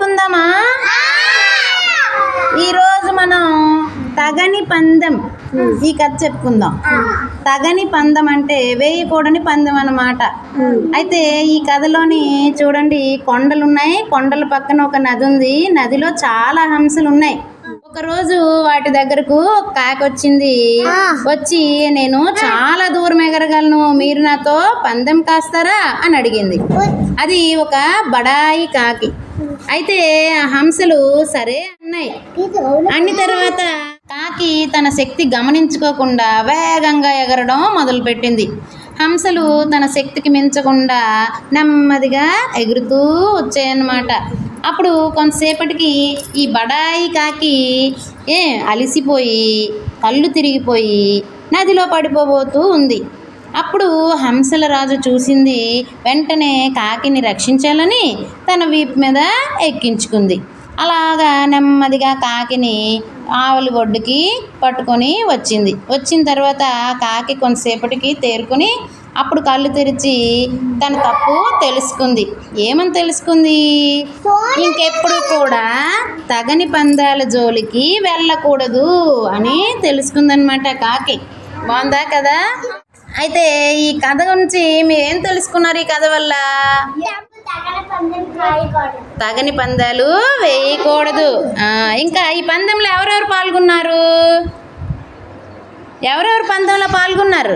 చెప్పుకుందామా? ఈరోజు మనం తగని పందెం ఈ కథ చెప్పుకుందాం. తగని పందెం అంటే వేయకూడని పందెం అన్నమాట. అయితే ఈ కథలోని చూడండి, కొండలు ఉన్నాయి, కొండల పక్కన ఒక నది ఉంది. నదిలో చాలా హంసలు ఉన్నాయి. ఒకరోజు వాటి దగ్గరకు కాకి వచ్చింది. వచ్చి నేను చాలా దూరం ఎగరగలను, మీరు నాతో పందెం కాస్తారా అని అడిగింది. అది ఒక బడాయి కాకి. అయితే ఆ హంసలు సరే అన్నాయి. అన్న తర్వాత కాకి తన శక్తి గమనించుకోకుండా వేగంగా ఎగరడం మొదలుపెట్టింది. హంసలు తన శక్తికి మించకుండా నెమ్మదిగా ఎగురుతూ వచ్చాయన్నమాట. అప్పుడు కొంతసేపటికి ఈ బడాయి కాకి అలిసిపోయి కళ్ళు తిరిగిపోయి నదిలో పడిపోబోతూ ఉంది. అప్పుడు హంసల రాజు చూసింది. వెంటనే కాకిని రక్షించాలని తన వీపు మీద ఎక్కించుకుంది. అలాగా నెమ్మదిగా కాకిని ఆవలి ఒడ్డుకి పట్టుకొని వచ్చింది. వచ్చిన తర్వాత కాకి కొంతసేపటికి తేరుకొని అప్పుడు కళ్ళు తెరిచి తన తప్పు తెలుసుకుంది. ఏమని తెలుసుకుంది? ఇంకెప్పుడు కూడా తగని పందాల జోలికి వెళ్ళకూడదు అని తెలుసుకుందనమాట కాకి. బాగుందా కదా? అయితే ఈ కథ గురించి మీరేం తెలుసుకున్నారు ఈ కథ వల్ల? తగని పందాలు వేయకూడదు. ఇంకా ఈ పందెంలో ఎవరెవరు పాల్గొన్నారు? ఎవరెవరు పందెంలో పాల్గొన్నారు?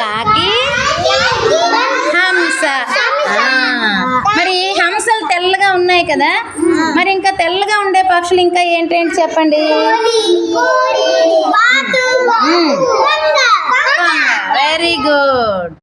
కాకి, హంస. మరి హంసలు తెల్లగా ఉన్నాయి కదా, మరి ఇంకా తెల్లగా ఉండే పక్షులు ఇంకా ఏంటేంటి చెప్పండి? Very good.